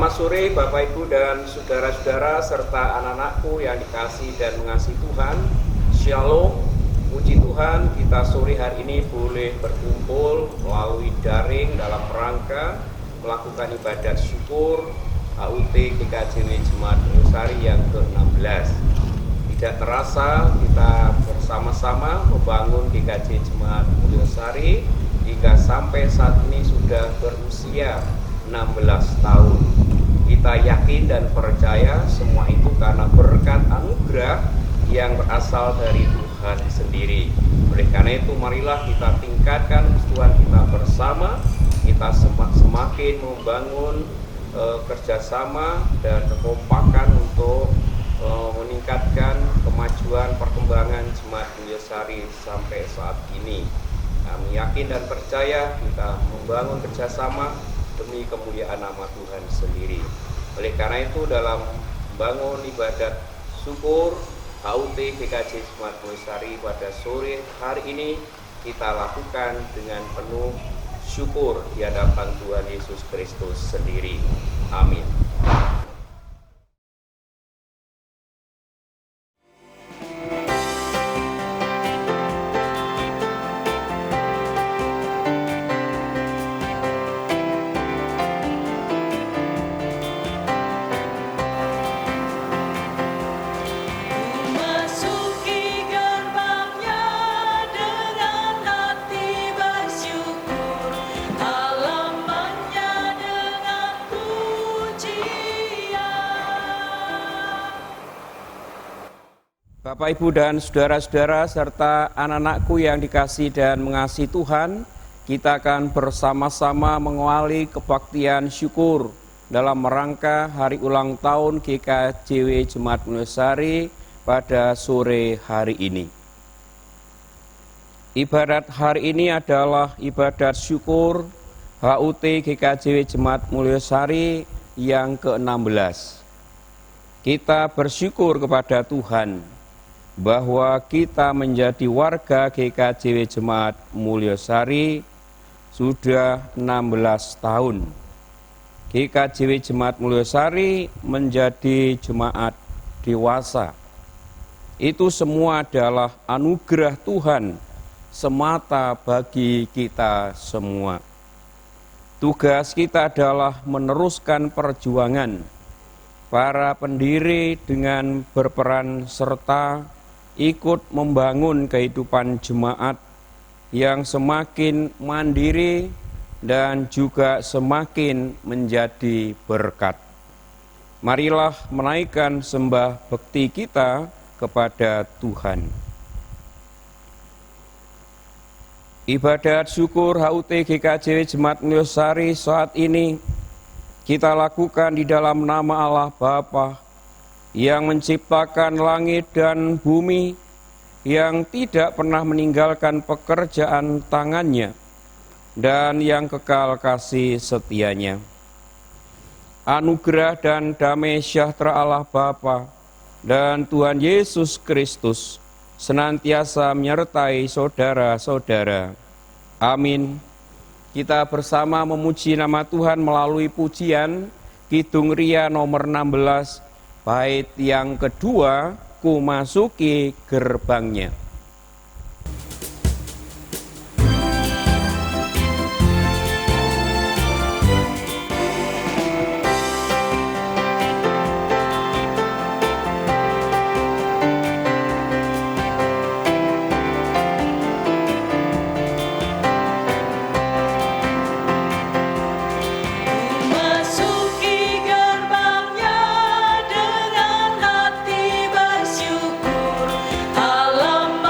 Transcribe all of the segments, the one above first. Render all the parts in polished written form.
Selamat sore Bapak Ibu dan saudara-saudara serta anak-anakku yang dikasihi dan mengasihi Tuhan. Shalom, puji Tuhan kita sore hari ini boleh berkumpul melalui daring dalam rangka melakukan ibadat syukur HUT GKJW Jemaat Mulyosari yang ke-16. Tidak terasa kita bersama-sama membangun GKJ Jemaat Mulyosari hingga sampai saat ini sudah berusia 16 tahun. Kita yakin dan percaya semua itu karena berkat anugerah yang berasal dari Tuhan sendiri. Oleh karena itu marilah kita tingkatkan Tuhan kita bersama. Kita semakin membangun kerjasama dan kekompakan untuk meningkatkan kemajuan perkembangan Jemaat Mulyosari sampai saat ini. Kami yakin dan percaya kita membangun kerjasama demi kemuliaan nama Tuhan sendiri. Oleh karena itu dalam membangun ibadat syukur HUT GKJ Jemaat Mulyosari pada sore hari ini kita lakukan dengan penuh syukur di hadapan Tuhan Yesus Kristus sendiri. Amin. Bapak, Ibu, dan saudara-saudara serta anak-anakku yang dikasihi dan mengasihi Tuhan, kita akan bersama-sama mengawali kebaktian syukur dalam rangka hari ulang tahun GKJW Jemaat Mulyosari pada sore hari ini. Ibadat hari ini adalah ibadat syukur HUT GKJW Jemaat Mulyosari yang ke-16. Kita bersyukur kepada Tuhan bahwa kita menjadi warga GKJW Jemaat Mulyosari sudah 16 tahun. GKJW Jemaat Mulyosari menjadi jemaat dewasa. Itu semua adalah anugerah Tuhan semata bagi kita semua. Tugas kita adalah meneruskan perjuangan para pendiri dengan berperan serta ikut membangun kehidupan jemaat yang semakin mandiri dan juga semakin menjadi berkat. Marilah menaikkan sembah bekti kita kepada Tuhan. Ibadat syukur HUT GKJW Jemaat Mulyosari saat ini kita lakukan di dalam nama Allah Bapa yang menciptakan langit dan bumi, yang tidak pernah meninggalkan pekerjaan tangannya, dan yang kekal kasih setianya. Anugerah dan damai sejahtera Allah Bapa dan Tuhan Yesus Kristus senantiasa menyertai saudara-saudara. Amin. Kita bersama memuji nama Tuhan melalui pujian Kidung Ria nomor 16, bait yang kedua, ku masuki gerbangnya. Dalam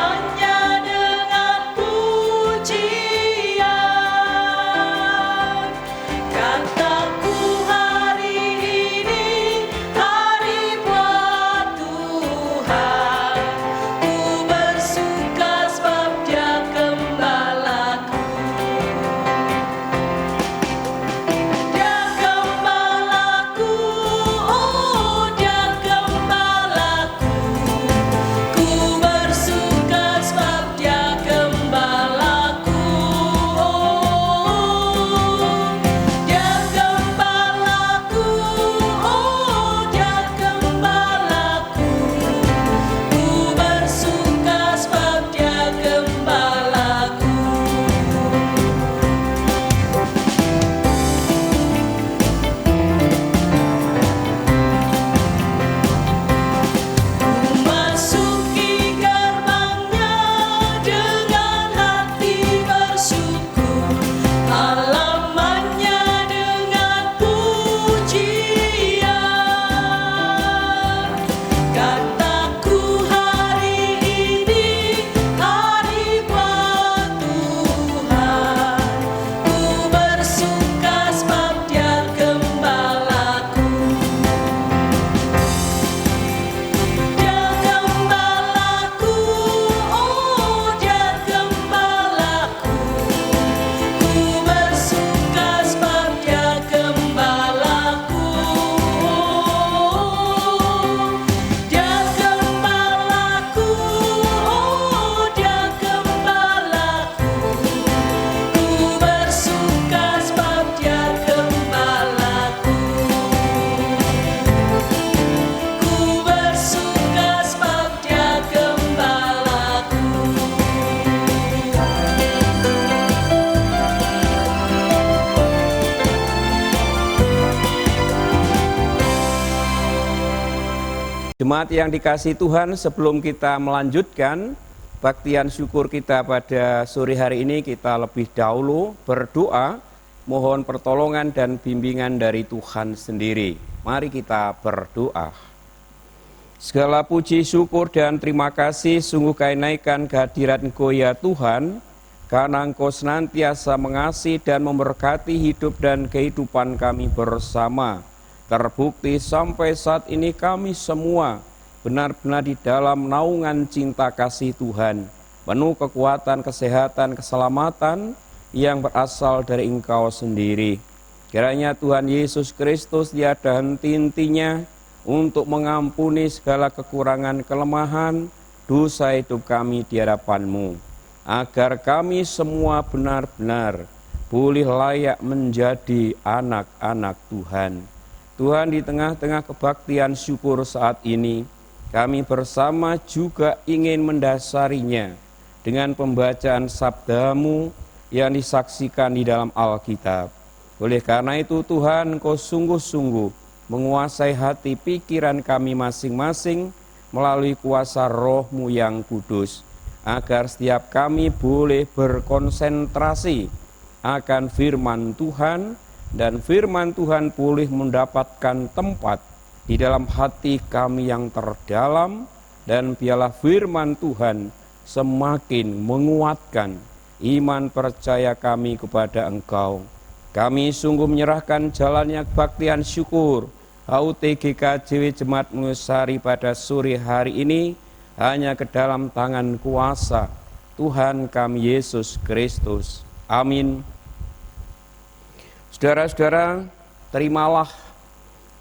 Jemaat yang dikasihi Tuhan, sebelum kita melanjutkan baktian syukur kita pada sore hari ini, kita lebih dahulu berdoa, mohon pertolongan dan bimbingan dari Tuhan sendiri. Mari kita berdoa. Segala puji, syukur, dan terima kasih sungguh kami naikkan kehadirat Engkau ya Tuhan, karena Engkau senantiasa mengasihi dan memberkati hidup dan kehidupan kami bersama. Terbukti sampai saat ini kami semua benar-benar di dalam naungan cinta kasih Tuhan, penuh kekuatan, kesehatan, keselamatan yang berasal dari Engkau sendiri. Kiranya Tuhan Yesus Kristus tiada henti-hentinya untuk mengampuni segala kekurangan, kelemahan, dosa hidup kami di hadapan-Mu, agar kami semua benar-benar boleh layak menjadi anak-anak Tuhan. Tuhan, di tengah-tengah kebaktian syukur saat ini, kami bersama juga ingin mendasarinya dengan pembacaan sabda-Mu yang disaksikan di dalam Alkitab. Oleh karena itu Tuhan, Engkau sungguh-sungguh menguasai hati pikiran kami masing-masing melalui kuasa Roh-Mu yang kudus, agar setiap kami boleh berkonsentrasi akan firman Tuhan, dan firman Tuhan boleh mendapatkan tempat di dalam hati kami yang terdalam, dan biarlah firman Tuhan semakin menguatkan iman percaya kami kepada Engkau. Kami sungguh menyerahkan jalannya kebaktian syukur HUT-GKJW Jemaat Mungosari pada sore hari ini hanya ke dalam tangan kuasa Tuhan kami Yesus Kristus. Amin. Saudara-saudara, terimalah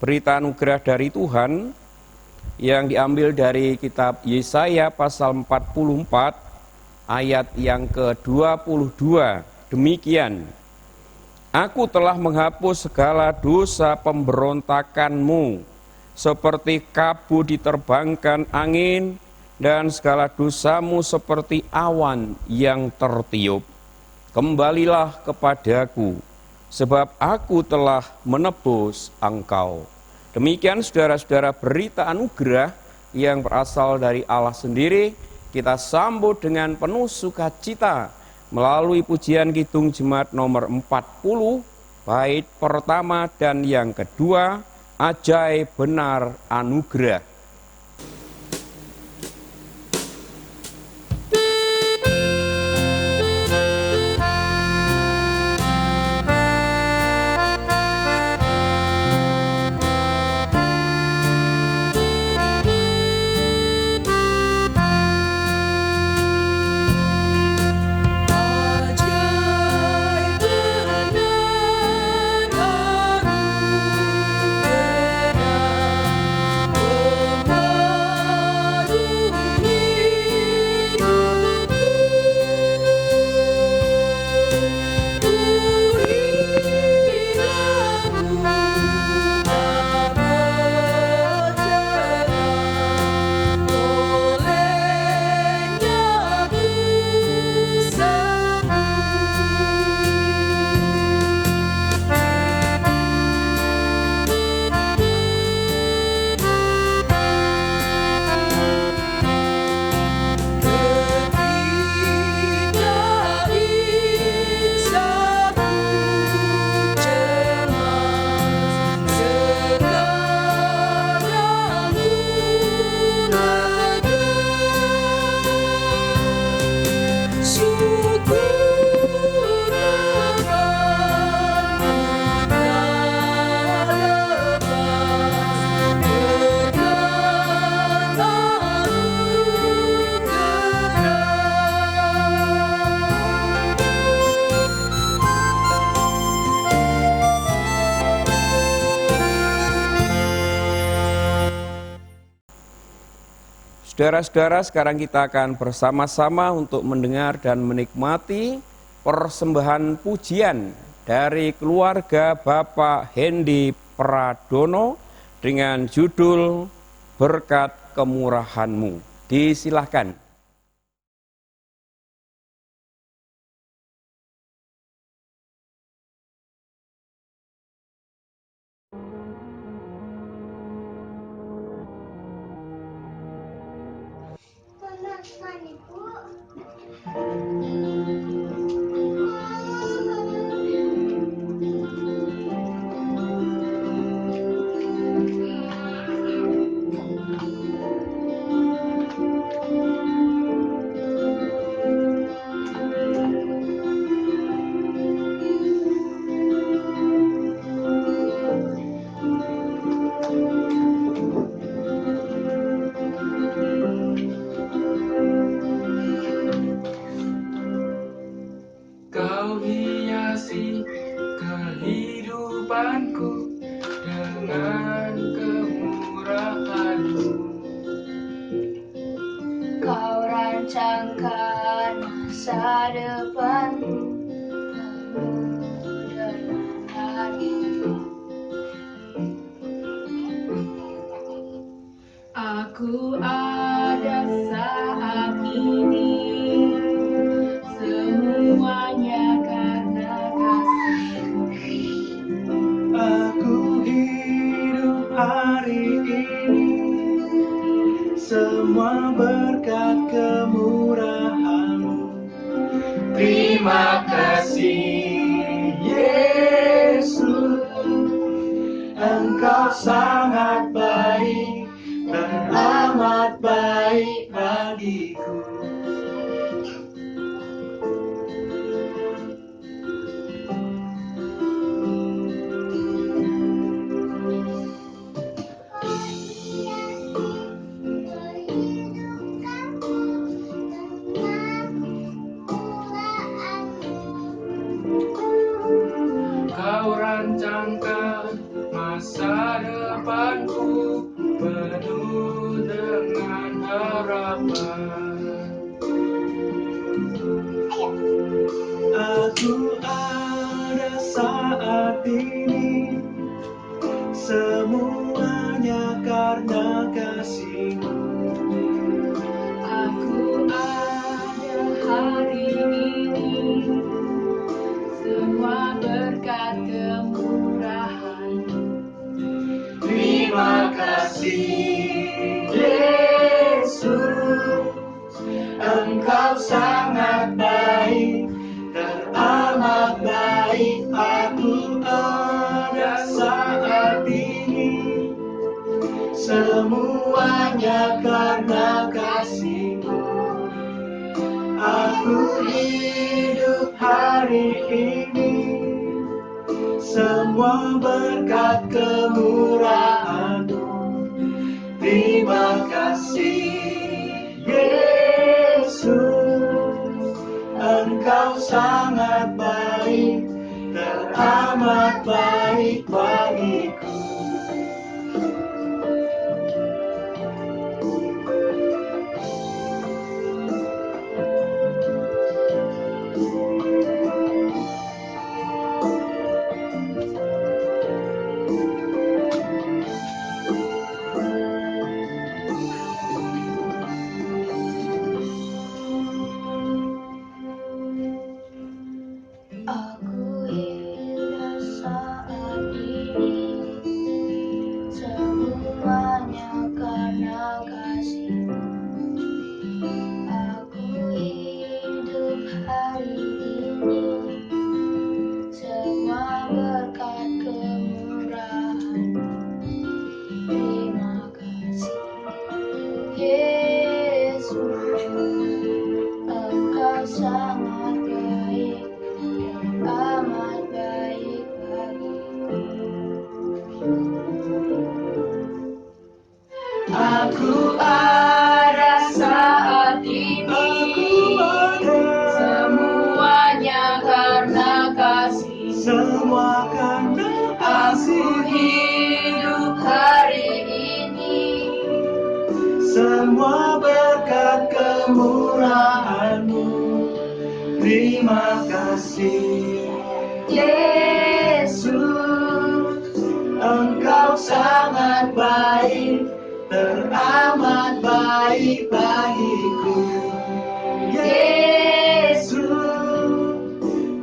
berita anugerah dari Tuhan yang diambil dari kitab Yesaya pasal 44 ayat yang ke-22. Demikian, Aku telah menghapus segala dosa pemberontakanmu, seperti kabut diterbangkan angin, dan segala dosamu seperti awan yang tertiup. Kembalilah kepadaku, sebab aku telah menebus engkau. Demikian saudara-saudara berita anugerah yang berasal dari Allah sendiri, kita sambut dengan penuh sukacita melalui pujian Kidung Jemaat nomor 40, bait pertama dan yang kedua, Ajaib Benar Anugerah. Saudara-saudara, sekarang kita akan bersama-sama untuk mendengar dan menikmati persembahan pujian dari keluarga Bapak Hendy Pradono dengan judul Berkat Kemurahan-Mu. Disilahkan. Kau hiasi kehidupanku dengan kemurahan-Mu. Kau rancangkan masa depanku penuh dengan harapan. Aku ada saat ini, semuanya karena kasih-Mu. Aku hidup hari ini, semua berkat kemurahan-Mu. Terima kasih Yesus, Engkau sangat baik dan amat baik bagiku. Kau rancangkan masa depanku penuh dengan harapan. Aku ada saat ini, semuanya karena kasih-Mu. Aku ada hari ini, semua berkat kemurahan-Mu. Terima kasih Yesus, Engkau sangat baik dan amat baik. Aku ada saat ini, semuanya karena kasih-Mu. Aku hidup hari ini, semua berkat kemurahan-Mu. Terima kasih Yesus, Engkau sangat baik dan amat baik bagiku. Aku hidup saat ini, semuanya karena kasih-Mu. Aku hidup hari ini, semua berkat kemurahan-Mu. Terima kasih Yesus, Engkau sangat baik dan amat baik bagiku. Aku ada saat ini, semuanya karena kasih-Mu. Semua karena Aku kasih-Mu. hidup hari ini, Semua berkat kemurahan-Mu. Terima kasih Yesus, Engkau sangat baik, teramat baik bagiku. Yesus,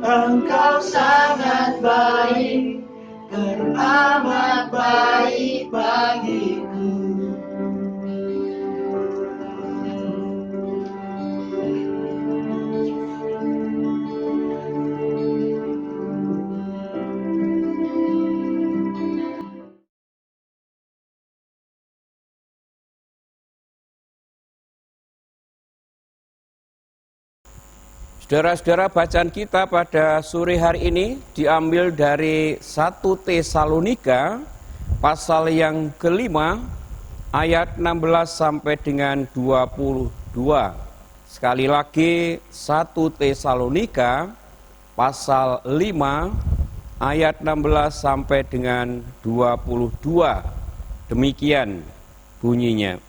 Engkau sangat baik, teramat baik bagiku. Saudara-saudara, bacaan kita pada sore hari ini diambil dari 1 Tesalonika pasal yang kelima ayat 16 sampai dengan 22. Sekali lagi 1 Tesalonika pasal 5 ayat 16 sampai dengan 22. Demikian bunyinya.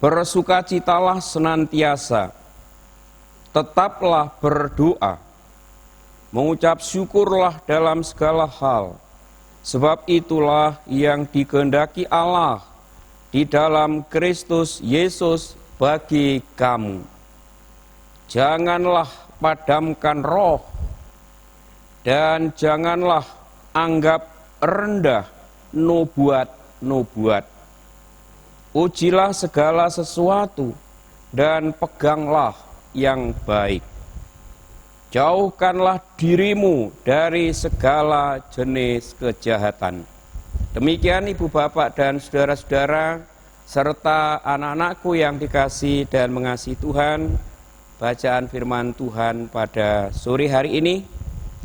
Bersukacitalah senantiasa, tetaplah berdoa, mengucap syukurlah dalam segala hal, sebab itulah yang dikehendaki Allah di dalam Kristus Yesus bagi kamu. Janganlah padamkan roh, dan janganlah anggap rendah nubuat-nubuat. Ujilah segala sesuatu dan peganglah yang baik. Jauhkanlah dirimu dari segala jenis kejahatan. Demikian Ibu Bapak dan saudara-saudara serta anak-anakku yang dikasihi dan mengasihi Tuhan, bacaan firman Tuhan pada sore hari ini.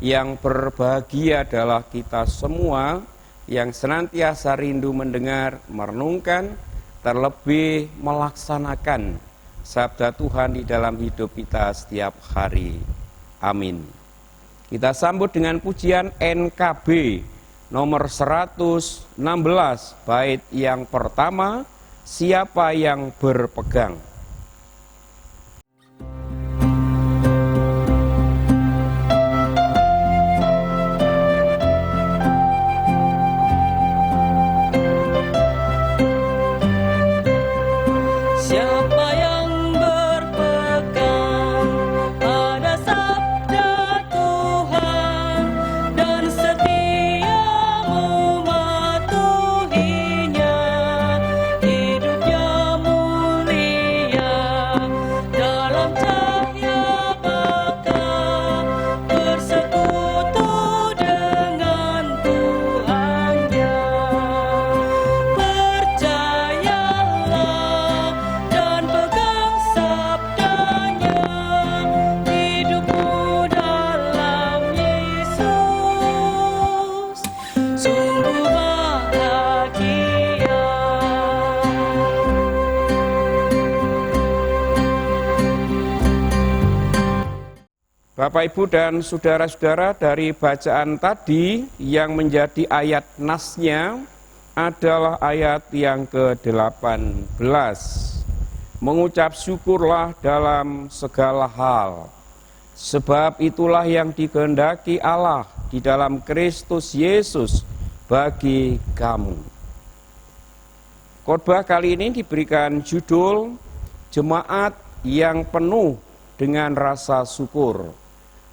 Yang berbahagia adalah kita semua yang senantiasa rindu mendengar, merenungkan, terlebih melaksanakan sabda Tuhan di dalam hidup kita setiap hari. Amin. Kita sambut dengan pujian NKB nomor 116, bait yang pertama, siapa yang berpegang. Bapak, Ibu, dan saudara-saudara, dari bacaan tadi yang menjadi ayat nasnya adalah ayat yang ke-18. Mengucap syukurlah dalam segala hal, sebab itulah yang dikehendaki Allah di dalam Kristus Yesus bagi kamu. Khotbah kali ini diberikan judul Jemaat yang penuh dengan rasa syukur.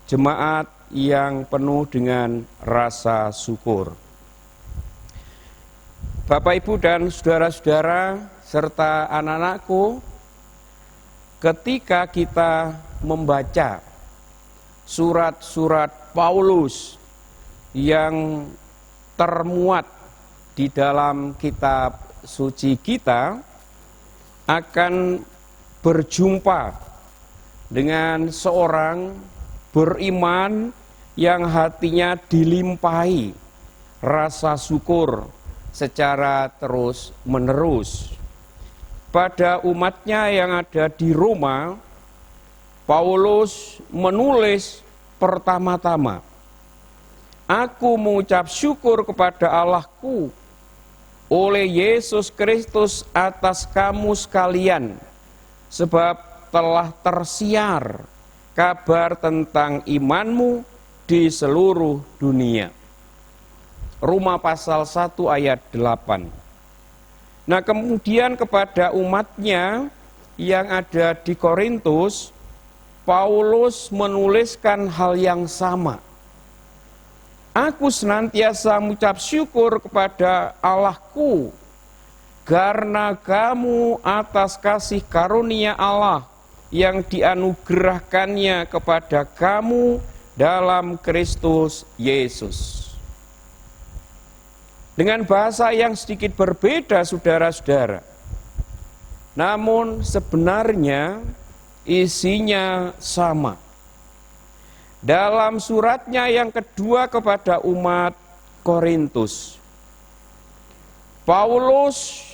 Jemaat yang penuh dengan rasa syukur. Bapak, Ibu, dan saudara-saudara serta anak-anakku, ketika kita membaca surat-surat Paulus yang termuat di dalam kitab suci kita, akan berjumpa dengan seorang beriman yang hatinya dilimpahi rasa syukur secara terus-menerus. Pada umatnya yang ada di Roma, Paulus menulis pertama-tama, "Aku mengucap syukur kepada Allahku oleh Yesus Kristus atas kamu sekalian, sebab telah tersiar kabar tentang imanmu di seluruh dunia." Roma pasal 1 ayat 8. Nah, kemudian kepada umatnya yang ada di Korintus, Paulus menuliskan hal yang sama. "Aku senantiasa mengucap syukur kepada Allahku karena kamu atas kasih karunia Allah yang dianugerahkannya kepada kamu dalam Kristus Yesus." Dengan bahasa yang sedikit berbeda, saudara-saudara. Namun sebenarnya isinya sama. Dalam suratnya yang kedua kepada umat Korintus, Paulus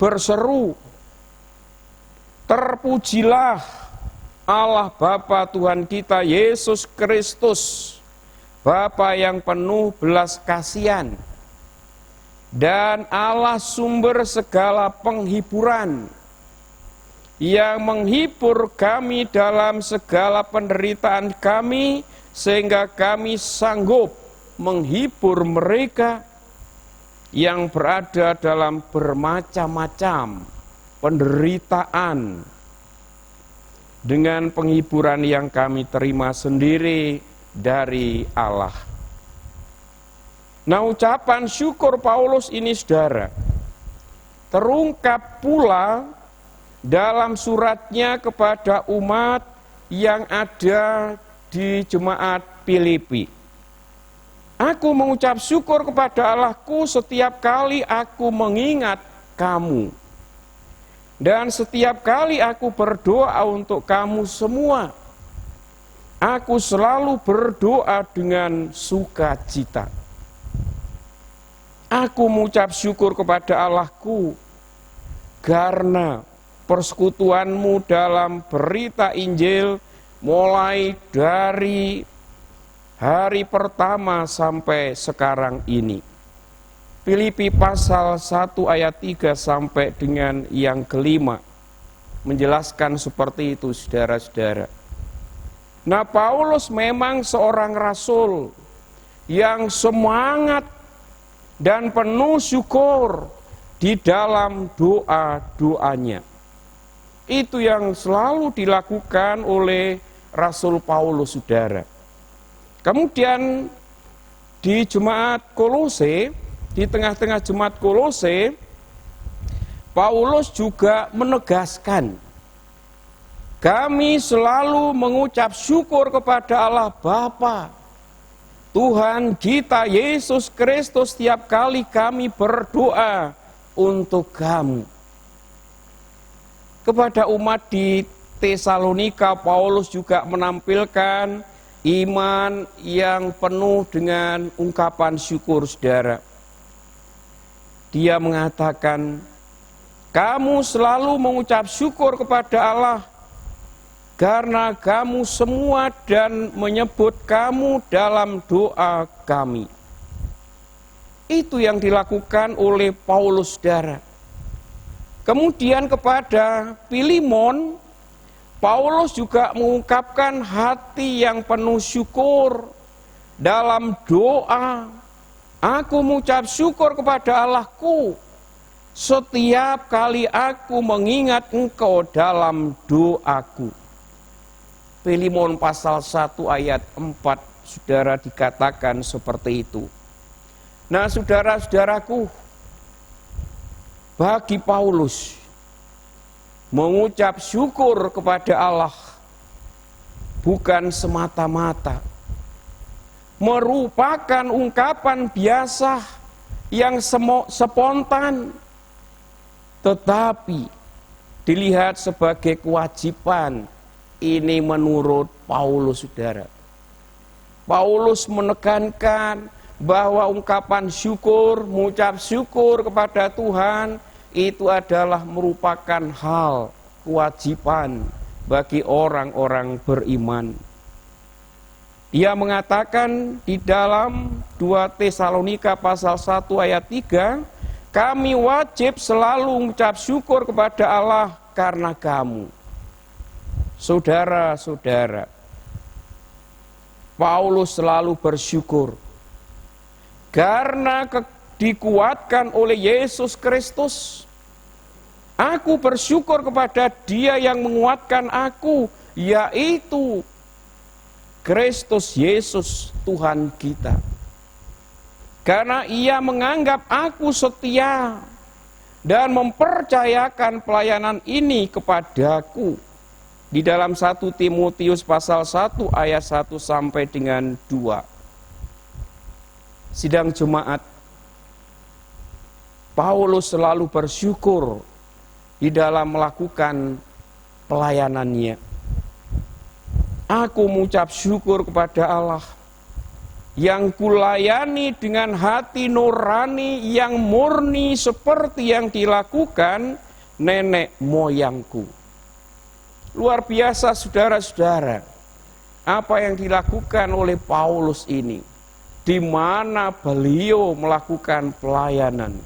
berseru, "Terpujilah Allah Bapa Tuhan kita Yesus Kristus, Bapa yang penuh belas kasihan, dan Allah sumber segala penghiburan, yang menghibur kami dalam segala penderitaan kami, sehingga kami sanggup menghibur mereka yang berada dalam bermacam-macam penderitaan dengan penghiburan yang kami terima sendiri dari Allah." Nah, ucapan syukur Paulus ini, saudara, terungkap pula dalam suratnya kepada umat yang ada di jemaat Filipi. "Aku mengucap syukur kepada Allahku setiap kali aku mengingat kamu. Dan setiap kali aku berdoa untuk kamu semua, aku selalu berdoa dengan sukacita. Aku mengucap syukur kepada Allahku karena persekutuanmu dalam berita Injil mulai dari hari pertama sampai sekarang ini." Filipi pasal 1 ayat 3 sampai dengan yang kelima menjelaskan seperti itu, saudara-saudara. Nah, Paulus memang seorang rasul yang semangat dan penuh syukur di dalam doa-doanya. Itu yang selalu dilakukan oleh Rasul Paulus, saudara. Kemudian di jemaat Kolose, di tengah-tengah jemaat Kolose, Paulus juga menegaskan, "Kami selalu mengucap syukur kepada Allah Bapa Tuhan kita Yesus Kristus setiap kali kami berdoa untuk kamu." Kepada umat di Tesalonika, Paulus juga menampilkan iman yang penuh dengan ungkapan syukur, saudara. Dia mengatakan, "Kamu selalu mengucap syukur kepada Allah karena kamu semua dan menyebut kamu dalam doa kami." Itu yang dilakukan oleh Paulus, saudara. Kemudian kepada Filemon, Paulus juga mengungkapkan hati yang penuh syukur dalam doa. "Aku mengucap syukur kepada Allahku setiap kali aku mengingat Engkau dalam doaku." Filemon pasal 1 ayat 4, saudara, dikatakan seperti itu. Nah, saudara-saudaraku, bagi Paulus, mengucap syukur kepada Allah bukan semata-mata merupakan ungkapan biasa yang spontan, tetapi dilihat sebagai kewajiban. Ini menurut Paulus, saudara. Paulus menekankan bahwa ungkapan syukur, mengucap syukur kepada Tuhan itu adalah merupakan hal kewajiban bagi orang-orang beriman. Dia mengatakan di dalam 2 Tesalonika pasal 1 ayat 3, "Kami wajib selalu mengucap syukur kepada Allah karena kamu." Saudara-saudara, Paulus selalu bersyukur karena dikuatkan oleh Yesus Kristus. "Aku bersyukur kepada Dia yang menguatkan aku, yaitu Kristus Yesus Tuhan kita. Karena Ia menganggap aku setia dan mempercayakan pelayanan ini kepadaku." Di dalam 1 Timotius pasal 1 ayat 1 sampai dengan 2. Sidang jemaat, Paulus selalu bersyukur di dalam melakukan pelayanannya. Aku mengucap syukur kepada Allah yang kulayani dengan hati nurani yang murni seperti yang dilakukan nenek moyangku. Luar biasa saudara-saudara, apa yang dilakukan oleh Paulus ini, di mana beliau melakukan pelayanan.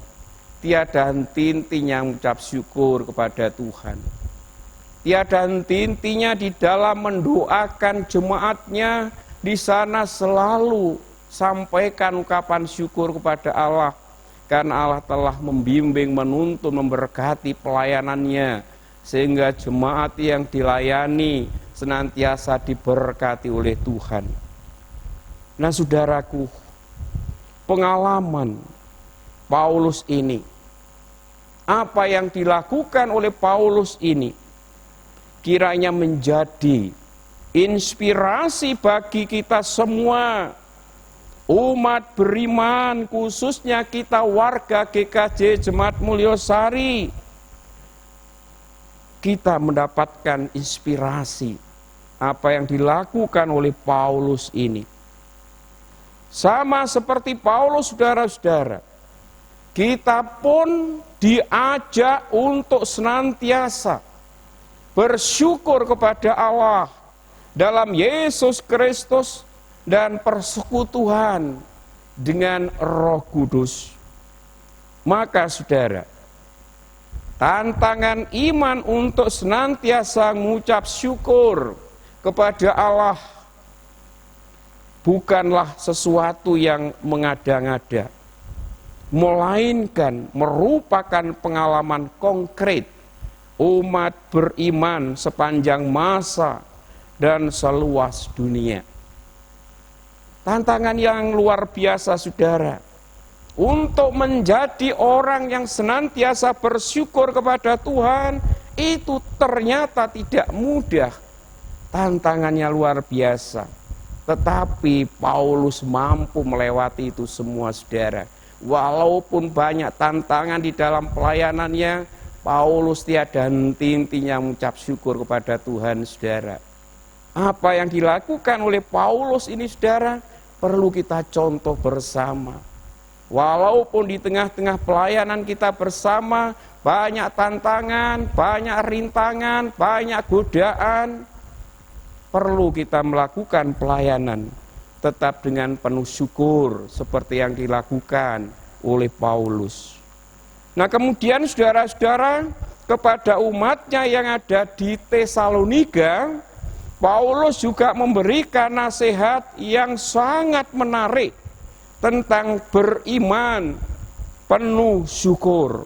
Tiada henti-hentinya mengucap syukur kepada Tuhan. Tiada henti-hentinya di dalam mendoakan jemaatnya, di sana selalu sampaikan ucapan syukur kepada Allah. Karena Allah telah membimbing, menuntun, memberkati pelayanannya. Sehingga jemaat yang dilayani senantiasa diberkati oleh Tuhan. Nah saudaraku, pengalaman Paulus ini, apa yang dilakukan oleh Paulus ini, kiranya menjadi inspirasi bagi kita semua, umat beriman, khususnya kita warga GKJ Jemaat Mulyosari. Kita mendapatkan inspirasi apa yang dilakukan oleh Paulus ini. Sama seperti Paulus, saudara-saudara, kita pun diajak untuk senantiasa bersyukur kepada Allah dalam Yesus Kristus dan persekutuan dengan Roh Kudus. Maka saudara, tantangan iman untuk senantiasa mengucap syukur kepada Allah bukanlah sesuatu yang mengada-ngada, melainkan merupakan pengalaman konkret umat beriman sepanjang masa dan seluas dunia. Tantangan yang luar biasa saudara, untuk menjadi orang yang senantiasa bersyukur kepada Tuhan, itu ternyata tidak mudah. Tantangannya luar biasa. Tetapi Paulus mampu melewati itu semua saudara. Walaupun banyak tantangan di dalam pelayanannya, Paulus tiada henti-hentinya mengucap syukur kepada Tuhan saudara. Apa yang dilakukan oleh Paulus ini saudara, perlu kita contoh bersama. Walaupun di tengah-tengah pelayanan kita bersama, banyak tantangan, banyak rintangan, banyak godaan, perlu kita melakukan pelayanan tetap dengan penuh syukur seperti yang dilakukan oleh Paulus. Nah kemudian saudara-saudara, kepada umatnya yang ada di Tesalonika, Paulus juga memberikan nasihat yang sangat menarik tentang beriman penuh syukur.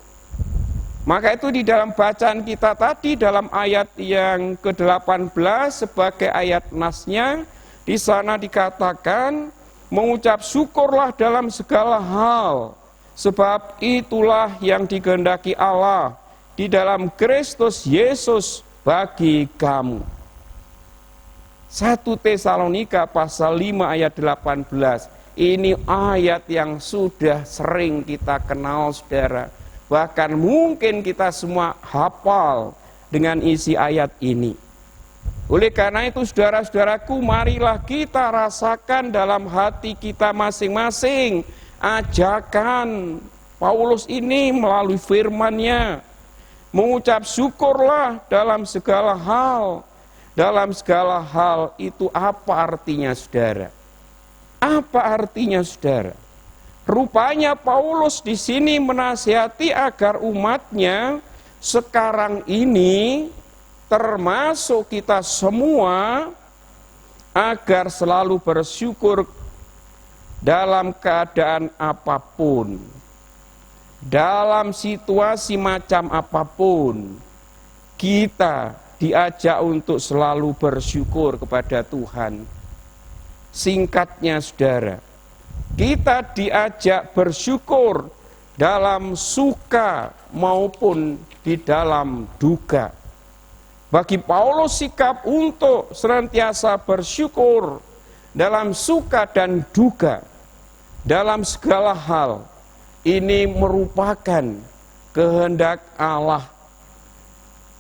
Maka itu di dalam bacaan kita tadi dalam ayat yang ke-18 sebagai ayat nasnya, di sana dikatakan mengucap syukurlah dalam segala hal, sebab itulah yang dikehendaki Allah di dalam Kristus Yesus bagi kamu. 1 Tesalonika pasal 5 ayat 18. Ini ayat yang sudah sering kita kenal saudara. Bahkan mungkin kita semua hafal dengan isi ayat ini. Oleh karena itu saudara-saudaraku, marilah kita rasakan dalam hati kita masing-masing ajakan Paulus ini melalui firman-Nya. Mengucap syukurlah dalam segala hal. Dalam segala hal itu apa artinya saudara? Apa artinya saudara? Rupanya Paulus di sini menasihati agar umatnya sekarang ini, termasuk kita semua, agar selalu bersyukur dalam keadaan apapun, dalam situasi macam apapun. Kita diajak untuk selalu bersyukur kepada Tuhan. Singkatnya saudara, kita diajak bersyukur dalam suka maupun di dalam duka. Bagi Paulus sikap untuk senantiasa bersyukur dalam suka dan duka, dalam segala hal, ini merupakan kehendak Allah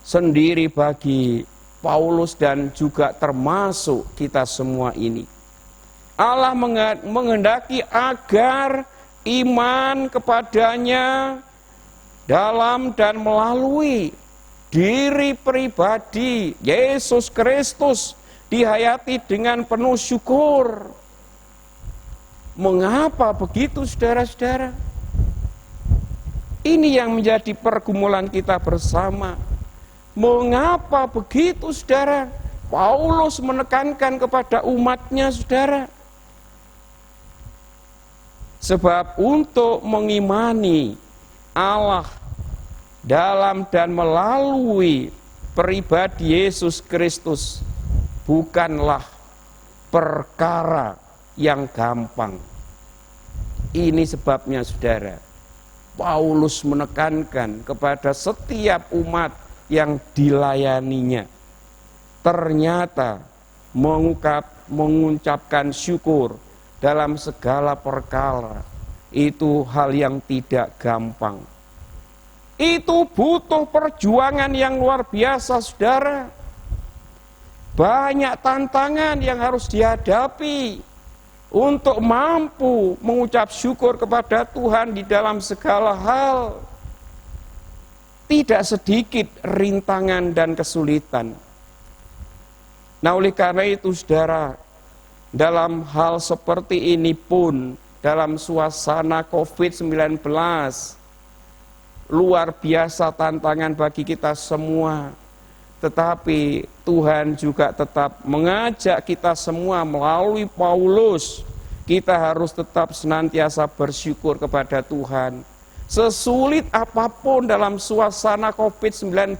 sendiri bagi Paulus dan juga termasuk kita semua ini. Allah menghendaki agar iman kepadanya dalam dan melalui diri pribadi Yesus Kristus dihayati dengan penuh syukur. Mengapa begitu, saudara-saudara? Ini yang menjadi pergumulan kita bersama. Mengapa begitu, saudara? Paulus menekankan kepada umatnya, saudara. Sebab untuk mengimani Allah dalam dan melalui pribadi Yesus Kristus bukanlah perkara yang gampang. Ini sebabnya, saudara, Paulus menekankan kepada setiap umat yang dilayaninya. Ternyata mengucapkan syukur dalam segala perkara itu hal yang tidak gampang. Itu butuh perjuangan yang luar biasa, saudara. Banyak tantangan yang harus dihadapi untuk mampu mengucap syukur kepada Tuhan di dalam segala hal. Tidak sedikit rintangan dan kesulitan. Nah, oleh karena itu, saudara, dalam hal seperti ini pun, dalam suasana COVID-19, luar biasa tantangan bagi kita semua. Tetapi Tuhan juga tetap mengajak kita semua melalui Paulus. Kita harus tetap senantiasa bersyukur kepada Tuhan. Sesulit apapun dalam suasana COVID-19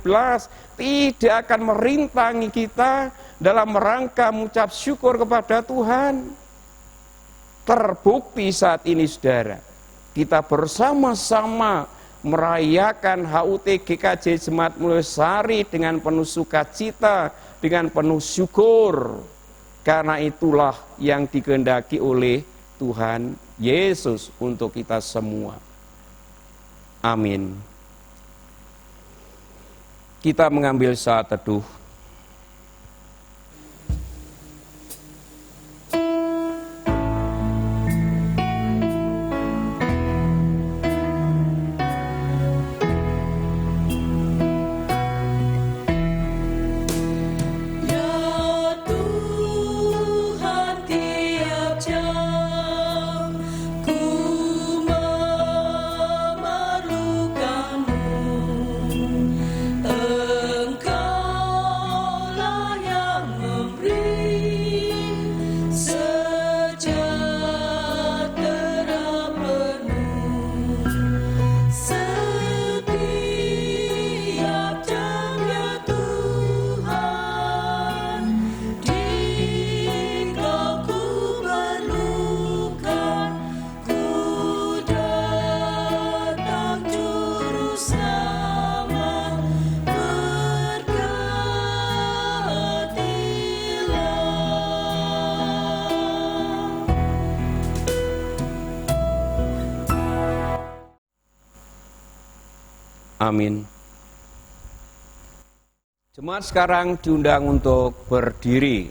tidak akan merintangi kita dalam rangka mengucap syukur kepada Tuhan. Terbukti saat ini, saudara, kita bersama-sama merayakan HUT GKJ Jemaat Mulyarsari dengan penuh sukacita, dengan penuh syukur. Karena itulah yang dikehendaki oleh Tuhan Yesus untuk kita semua. Amin. Kita mengambil saat teduh. Amin. Jemaat sekarang diundang untuk berdiri.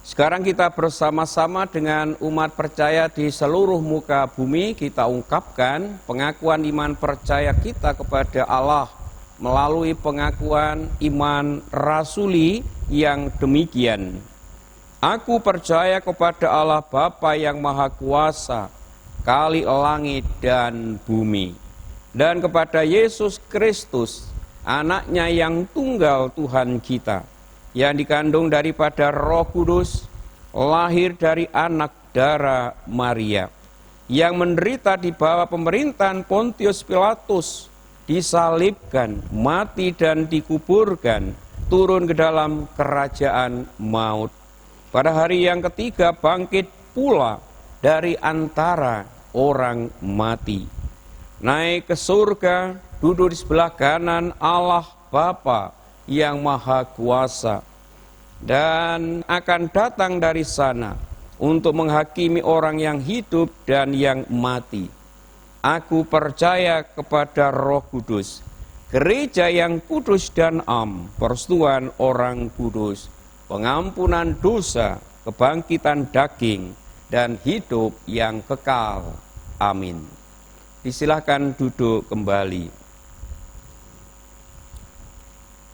Sekarang kita bersama-sama dengan umat percaya di seluruh muka bumi, kita ungkapkan pengakuan iman percaya kita kepada Allah melalui pengakuan iman rasuli yang demikian. Aku percaya kepada Allah Bapa yang Maha Kuasa, kali langit dan bumi, dan kepada Yesus Kristus, anaknya yang tunggal Tuhan kita, yang dikandung daripada Roh Kudus, lahir dari anak darah Maria, yang menderita di bawah pemerintahan Pontius Pilatus, disalibkan, mati dan dikuburkan, turun ke dalam kerajaan maut. Pada hari yang ketiga bangkit pula dari antara orang mati, naik ke surga, duduk di sebelah kanan Allah Bapa yang Maha Kuasa, dan akan datang dari sana untuk menghakimi orang yang hidup dan yang mati. Aku percaya kepada Roh Kudus, gereja yang kudus dan am, persekutuan orang kudus, pengampunan dosa, kebangkitan daging, dan hidup yang kekal. Amin. Disilahkan duduk kembali.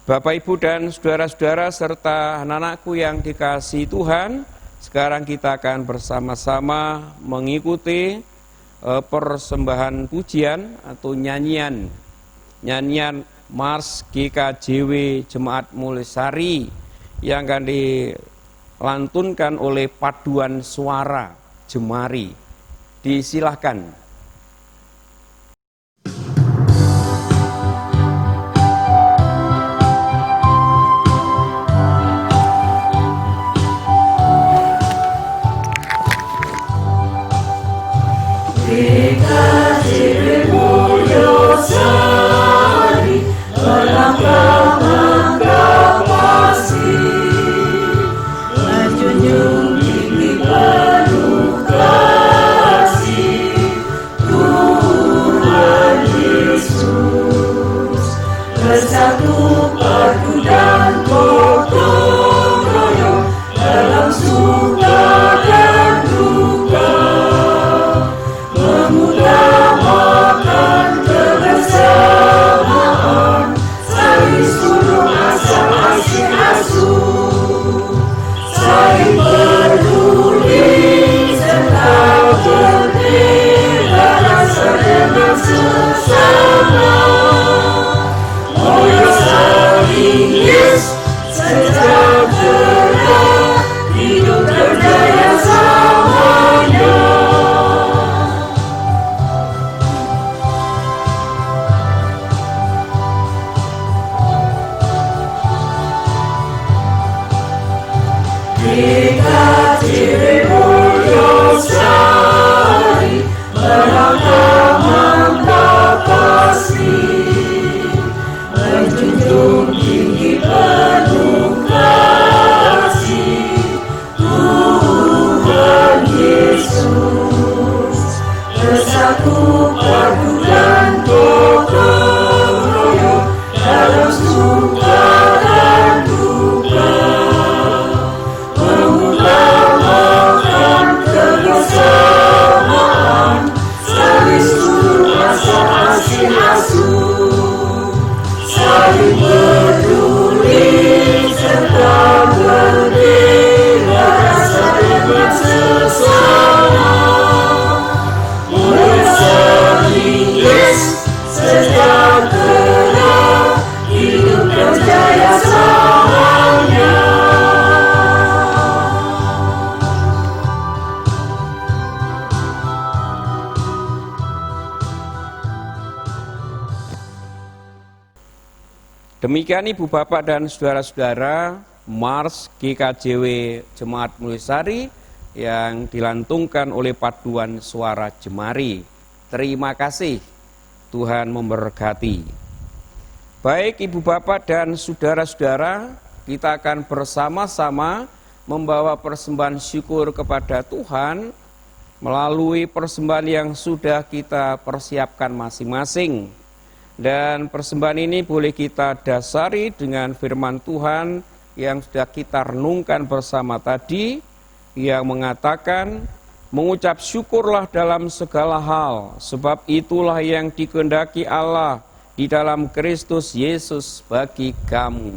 Bapak, Ibu, dan saudara-saudara serta anak-anakku yang dikasihi Tuhan, sekarang kita akan bersama-sama mengikuti persembahan pujian atau nyanyian Mars GKJW Jemaat Mulesari yang akan dilantunkan oleh paduan suara Jemari. Disilahkan. GKJW Mulesari melangkah-langkah kasih, menjunjung tinggi penuh kasih Tuhan Yesus, bersatu padu dan gotong royong dalam suka dan duka, mengutamakan kebersamaan, saling sulung asal asih asuh, saling peduli serta berbela rasa dengan sesama. Mulesari yes, sejahtera, hidup berjaya selamanya. GKJW Mulesari melangkah-langkah kasih, menjunjung tinggi penuh kasih Tuhan Yesus, bersatu padu dan gotong royong dalam suka dan duka, mengutamakan kebersamaan, saling sulung asal asih asuh, saling peduli serta berbela rasa dengan sesama. Mulesari yes, sejahtera, hidup berjaya selamanya. Demikian Ibu Bapak dan saudara-saudara, Mars GKJW Jemaat Mulesari yang dilantungkan oleh paduan suara Jemari. Terima kasih, Tuhan memberkati. Baik Ibu Bapak dan saudara-saudara, kita akan bersama-sama membawa persembahan syukur kepada Tuhan melalui persembahan yang sudah kita persiapkan masing-masing. Dan persembahan ini boleh kita dasari dengan firman Tuhan yang sudah kita renungkan bersama tadi, yang mengatakan, mengucap syukurlah dalam segala hal, sebab itulah yang dikehendaki Allah di dalam Kristus Yesus bagi kamu.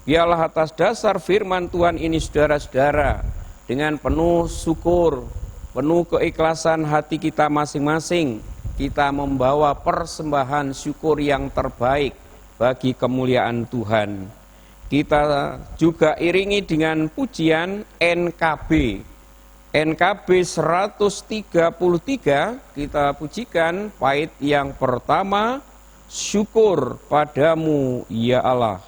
Biarlah atas dasar firman Tuhan ini saudara-saudara, dengan penuh syukur, penuh keikhlasan hati kita masing-masing, kita membawa persembahan syukur yang terbaik bagi kemuliaan Tuhan. Kita juga iringi dengan pujian NKB. NKB 133, kita pujikan bait yang pertama, syukur padamu ya Allah.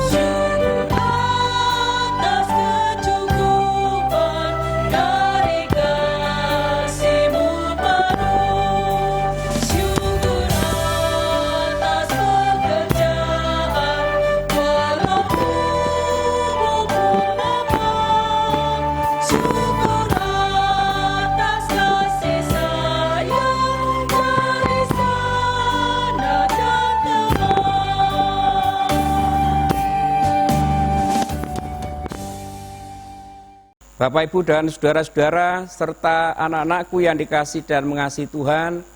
Syukur atas kecukupan Bapak, Ibu, dan saudara-saudara, serta anak-anakku yang dikasih dan mengasihi Tuhan,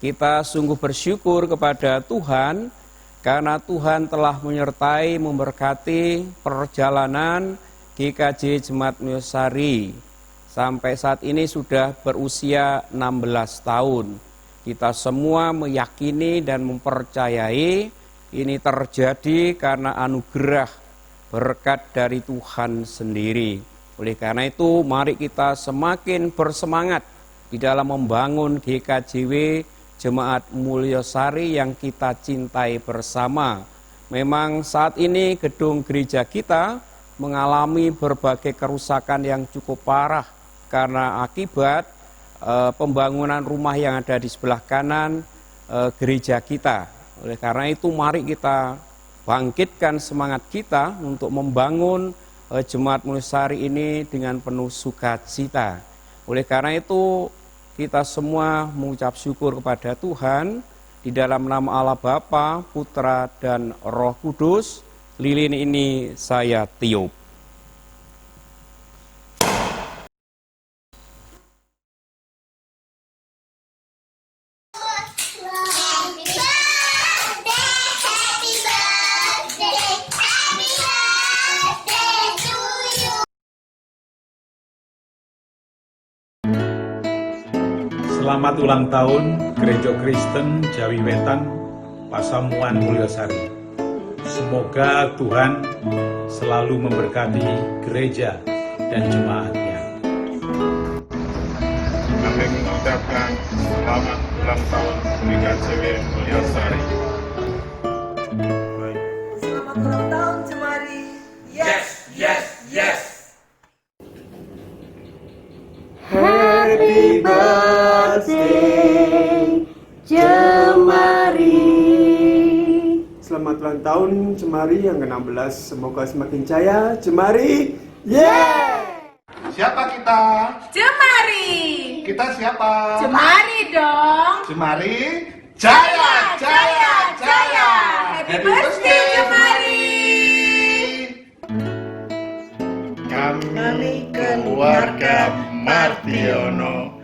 kita sungguh bersyukur kepada Tuhan, karena Tuhan telah menyertai, memberkati perjalanan GKJ Jemaat Mulyosari. Sampai saat ini sudah berusia 16 tahun. Kita semua meyakini dan mempercayai ini terjadi karena anugerah berkat dari Tuhan sendiri. Oleh karena itu, mari kita semakin bersemangat di dalam membangun GKJW Jemaat Mulyosari yang kita cintai bersama. Memang saat ini gedung gereja kita mengalami berbagai kerusakan yang cukup parah karena akibat pembangunan rumah yang ada di sebelah kanan gereja kita. Oleh karena itu, mari kita bangkitkan semangat kita untuk membangun Jemaat Mulyosari ini dengan penuh sukacita. Oleh karena itu, kita semua mengucap syukur kepada Tuhan di dalam nama Allah Bapa, Putra, dan Roh Kudus. Lilin ini saya tiup. Selamat ulang tahun Gereja Kristen Jawi Wetan Pasamuan Mulyosari. Semoga Tuhan selalu memberkati gereja dan jemaatnya. Kami mengucapkan selamat ulang tahun GKJW Mulyosari. Selamat ulang tahun Jemari. Yes, yes, yes. Happy birthday, Jemari. Selamat ulang tahun Jemari yang ke-16. Semoga semakin jaya Jemari. Yeah! Siapa kita? Jemari. Kita siapa? Jemari dong. Jemari. Jaya, jaya, jaya. Happy birthday Jemari. Kami keluarga Martiono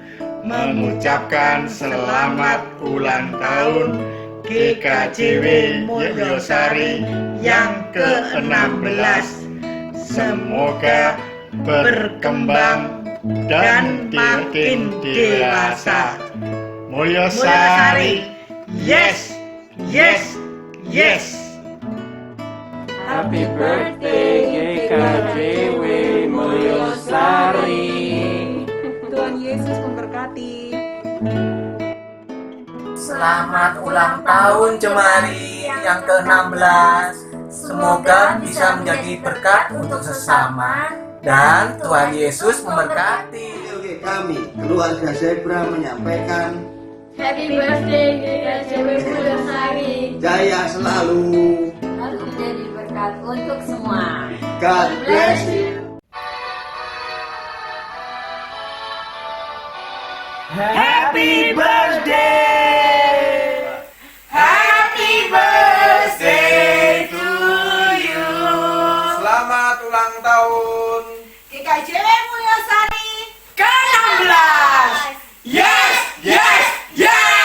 mengucapkan selamat ulang tahun GKJW Mulyosari yang ke-16. Semoga berkembang dan makin dewasa. Mulyosari, yes, yes, yes. Happy birthday GKJW Mulyosari. Tuhan Yesus memberkati. Selamat ulang tahun Jemari yang ke-16. Semoga bisa menjadi berkat untuk sesama dan Tuhan Yesus memberkati. Oke, kami keluarga Zebra menyampaikan Happy birthday GKJW Mulyosari. jaya selalu. Lalu menjadi berkat untuk semua. God bless you. Happy birthday! Happy birthday to you! Selamat ulang tahun GKJW Mulyosari ke-16. Yes, yes, yes!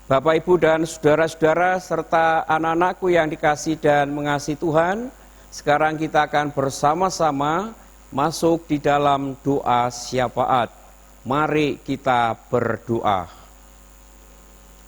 Bapak, Ibu, dan saudara-saudara, serta anak-anakku yang dikasih dan mengasihi Tuhan, sekarang kita akan bersama-sama masuk di dalam doa syafaat. Mari kita berdoa.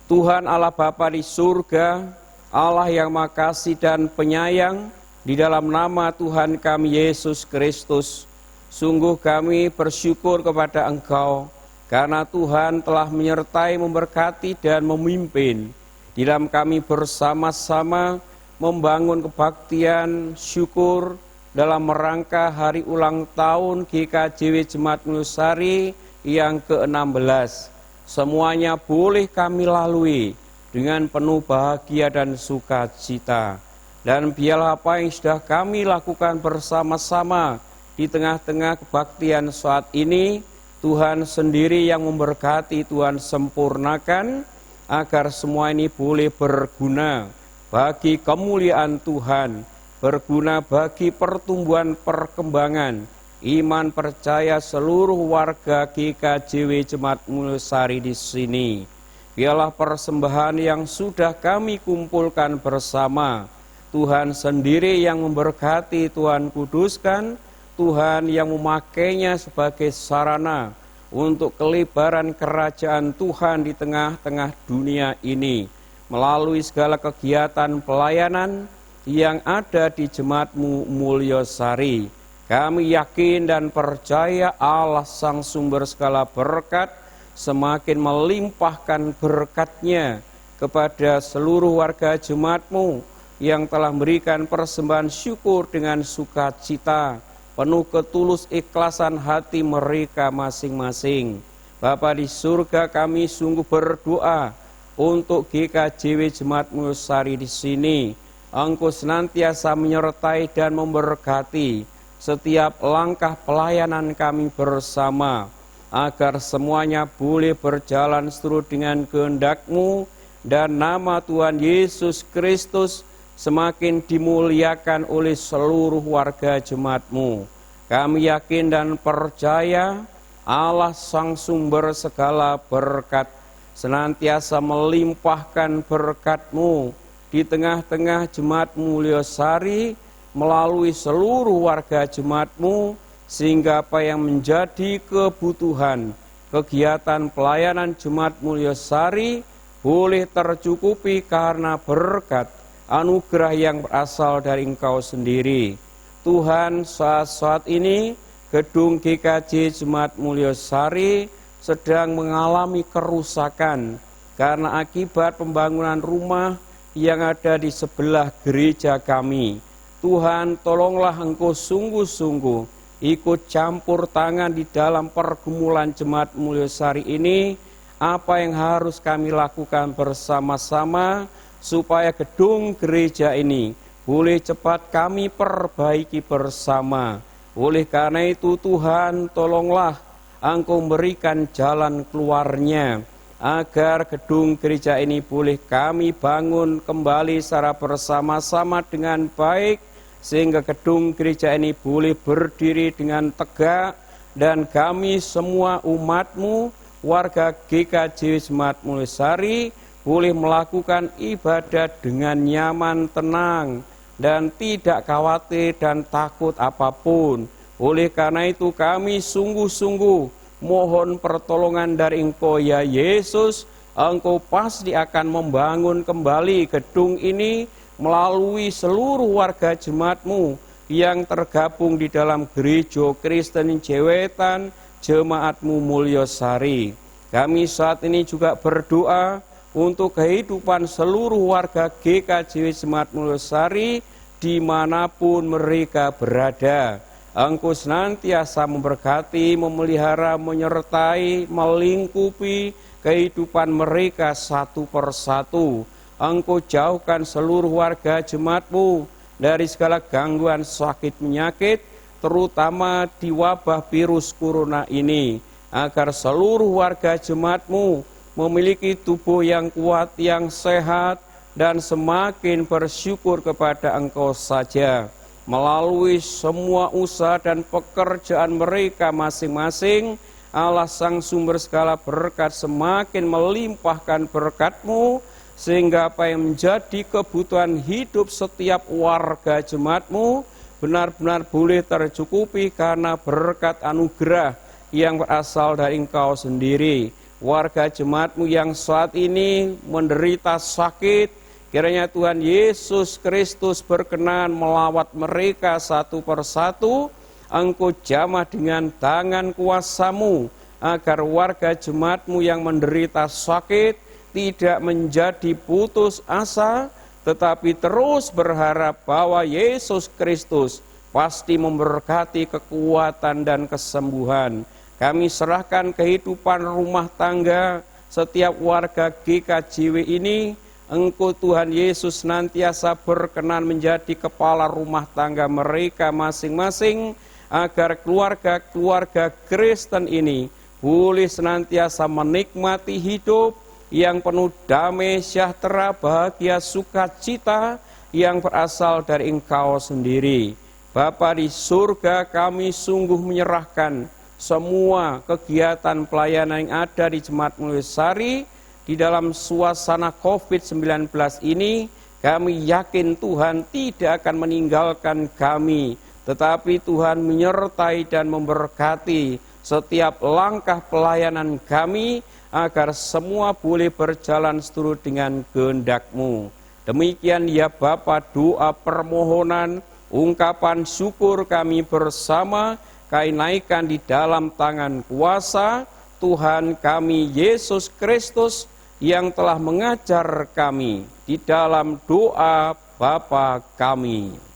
Tuhan Allah Bapa di surga, Allah yang Maha Kasih dan Penyayang, di dalam nama Tuhan kami Yesus Kristus, sungguh kami bersyukur kepada Engkau, karena Tuhan telah menyertai, memberkati, dan memimpin di dalam kami bersama-sama membangun kebaktian syukur dalam rangka hari ulang tahun GKJW Jemaat Mulyosari yang ke-16. Semuanya boleh kami lalui dengan penuh bahagia dan sukacita. Dan biarlah apa yang sudah kami lakukan bersama-sama di tengah-tengah kebaktian saat ini, Tuhan sendiri yang memberkati, Tuhan sempurnakan, agar semua ini boleh berguna bagi kemuliaan Tuhan, berguna bagi pertumbuhan perkembangan iman percaya seluruh warga GKJW Jemaat Mulyosari di sini. Biarlah persembahan yang sudah kami kumpulkan bersama, Tuhan sendiri yang memberkati, Tuhan kuduskan, Tuhan yang memakainya sebagai sarana untuk kelebaran kerajaan Tuhan di tengah-tengah dunia ini, melalui segala kegiatan pelayanan yang ada di Jemaat-Mu Mulyosari. Kami yakin dan percaya Allah Sang Sumber segala berkat semakin melimpahkan berkat-Nya kepada seluruh warga Jemaat-Mu yang telah memberikan persembahan syukur dengan sukacita, penuh ketulus ikhlasan hati mereka masing-masing. Bapa di surga, kami sungguh berdoa untuk GKJW Jemaat Mulyosari di sini. Engkau senantiasa menyertai dan memberkati setiap langkah pelayanan kami bersama, agar semuanya boleh berjalan seturut dengan kehendak-Mu dan nama Tuhan Yesus Kristus semakin dimuliakan oleh seluruh warga Jemaat-Mu. Kami yakin dan percaya Allah Sang Sumber segala berkat senantiasa melimpahkan berkat-Mu di tengah-tengah Jemaat Mulyosari melalui seluruh warga Jemaat-Mu, sehingga apa yang menjadi kebutuhan kegiatan pelayanan Jemaat Mulyosari boleh tercukupi karena berkat anugerah yang berasal dari Engkau sendiri. Tuhan, saat ini gedung GKJ Jemaat Mulyosari sedang mengalami kerusakan karena akibat pembangunan rumah yang ada di sebelah gereja kami. Tuhan, tolonglah Engkau sungguh-sungguh ikut campur tangan di dalam pergumulan Jemaat Mulyosari ini. Apa yang harus kami lakukan bersama-sama supaya gedung gereja ini boleh cepat kami perbaiki bersama. Oleh karena itu Tuhan, tolonglah Engkau memberikan jalan keluarnya, agar gedung gereja ini boleh kami bangun kembali secara bersama-sama dengan baik, sehingga gedung gereja ini boleh berdiri dengan tegak, dan kami semua umat-Mu, warga GKJ Jemaat Mulyosari, boleh melakukan ibadah dengan nyaman, tenang, dan tidak khawatir dan takut apapun. Oleh karena itu kami sungguh-sungguh mohon pertolongan dari Engkau ya Yesus. Engkau pasti akan membangun kembali gedung ini melalui seluruh warga Jemaat-Mu yang tergabung di dalam Gereja Kristen Jewetan Jemaat-Mu Mulyosari. Kami saat ini juga berdoa untuk kehidupan seluruh warga GKJ Jemaat Mulyosari dimanapun mereka berada. Engkau senantiasa memberkati, memelihara, menyertai, melingkupi kehidupan mereka satu persatu. Engkau jauhkan seluruh warga Jemaat-Mu dari segala gangguan sakit penyakit, terutama di wabah virus corona ini, agar seluruh warga Jemaat-Mu memiliki tubuh yang kuat, yang sehat, dan semakin bersyukur kepada Engkau saja. Melalui semua usaha dan pekerjaan mereka masing-masing, Allah Sang Sumber segala berkat semakin melimpahkan berkat-Mu, sehingga apa yang menjadi kebutuhan hidup setiap warga Jemaat-Mu benar-benar boleh tercukupi karena berkat anugerah yang berasal dari Engkau sendiri. Warga Jemaat-Mu yang saat ini menderita sakit, kiranya Tuhan Yesus Kristus berkenan melawat mereka satu persatu. Engkau jamah dengan tangan kuasa-Mu, agar warga Jemaat-Mu yang menderita sakit tidak menjadi putus asa, tetapi terus berharap bahwa Yesus Kristus pasti memberkati kekuatan dan kesembuhan. Kami serahkan kehidupan rumah tangga setiap warga GKJW ini. Engkau Tuhan Yesus senantiasa berkenan menjadi kepala rumah tangga mereka masing-masing, agar keluarga-keluarga Kristen ini boleh senantiasa menikmati hidup yang penuh damai, sejahtera, bahagia, sukacita yang berasal dari Engkau sendiri. Bapa di surga, kami sungguh menyerahkan semua kegiatan pelayanan yang ada di Jemaat Mulyosari di dalam suasana COVID-19 ini. Kami yakin Tuhan tidak akan meninggalkan kami, tetapi Tuhan menyertai dan memberkati setiap langkah pelayanan kami agar semua boleh berjalan seturut dengan kehendak-Mu. Demikian ya Bapa, doa permohonan, ungkapan syukur kami bersama kami naikkan di dalam tangan kuasa Tuhan kami Yesus Kristus yang telah mengajar kami di dalam doa Bapa kami.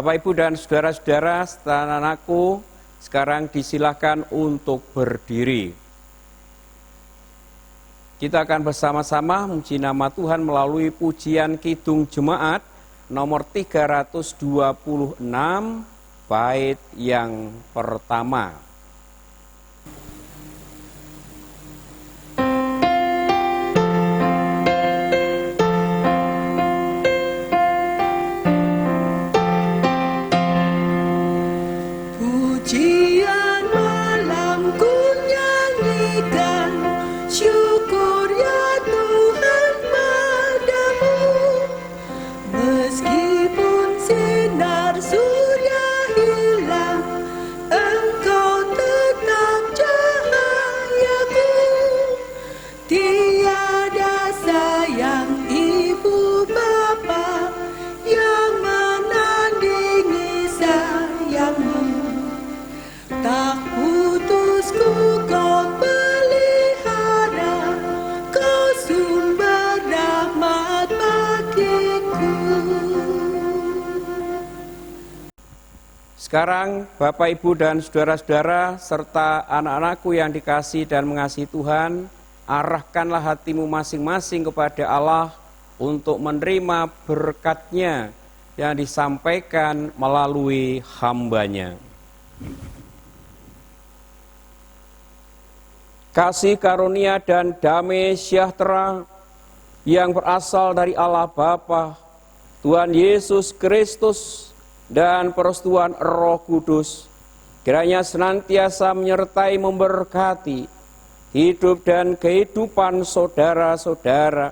Bapak, Ibu, dan saudara-saudara serta anak-anakku, sekarang disilakan untuk berdiri. Kita akan bersama-sama memuji nama Tuhan melalui pujian Kidung Jemaat nomor 326, bait yang pertama. Sekarang Bapak, Ibu, dan saudara-saudara serta anak-anakku yang dikasihi dan mengasihi Tuhan, arahkanlah hatimu masing-masing kepada Allah untuk menerima berkat-Nya yang disampaikan melalui hamba-Nya. Kasih karunia dan damai sejahtera yang berasal dari Allah Bapa, Tuhan Yesus Kristus, dan persetujuan Roh Kudus kiranya senantiasa menyertai memberkati hidup dan kehidupan saudara-saudara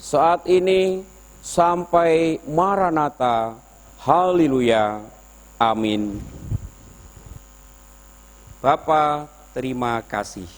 saat ini sampai Maranatha. Haleluya. Amin. Bapa, terima kasih.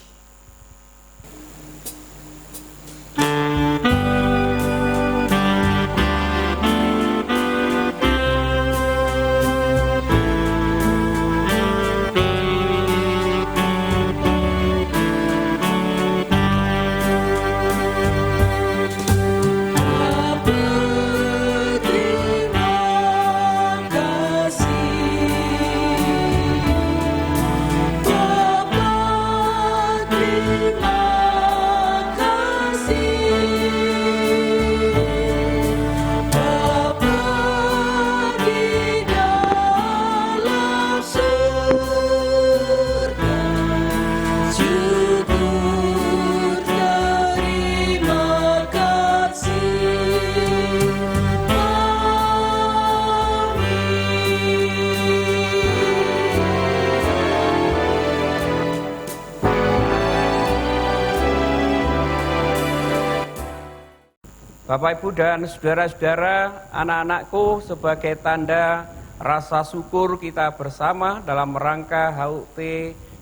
Bapak, Ibu, dan saudara-saudara, anak-anakku, sebagai tanda rasa syukur kita bersama dalam rangka HUT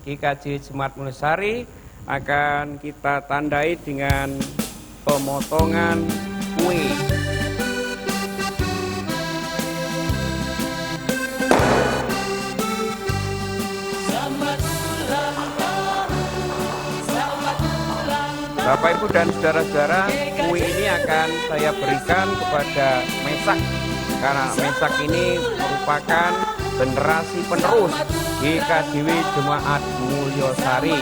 GKJ Jemaat Mulia Sari akan kita tandai dengan pemotongan kue. Bapak, Ibu, dan saudara-saudara, kue ini akan saya berikan kepada Mesak, karena Mesak ini merupakan generasi penerus GKJW Jemaat Mulia Sari.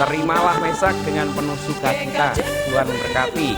Terimalah Mesak dengan penuh sukacita. Tuhan memberkati.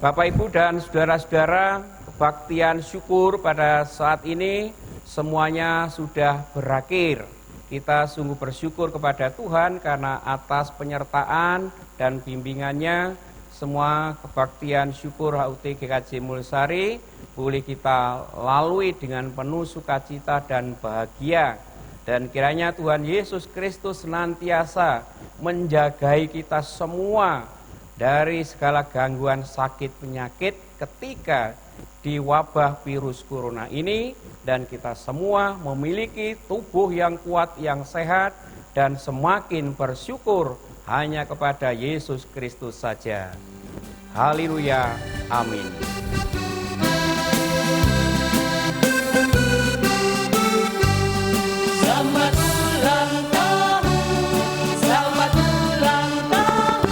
Bapak, Ibu, dan saudara-saudara, kebaktian syukur pada saat ini semuanya sudah berakhir. Kita sungguh bersyukur kepada Tuhan karena atas penyertaan dan bimbingannya semua kebaktian syukur HUT GKJ Mulia Sari boleh kita lalui dengan penuh sukacita dan bahagia. Dan kiranya Tuhan Yesus Kristus senantiasa menjagai kita semua dari segala gangguan sakit penyakit ketika di wabah virus corona ini, dan kita semua memiliki tubuh yang kuat, yang sehat, dan semakin bersyukur hanya kepada Yesus Kristus saja. Haleluya, amin. Selamat ulang tahun, selamat ulang tahun,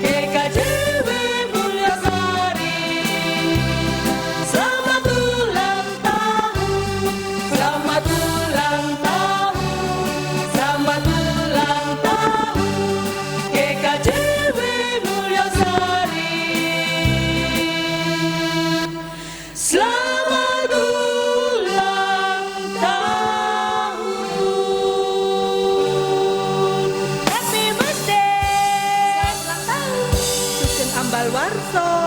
GKJW Mulia Sari. Selamat ulang tahun, selamat ulang tahun, selamat ulang tahun, GKJW Mulia Sari. Selamat ulang tahun. Happy birthday. Selamat ulang tahun. Sugeng Ambal Warso.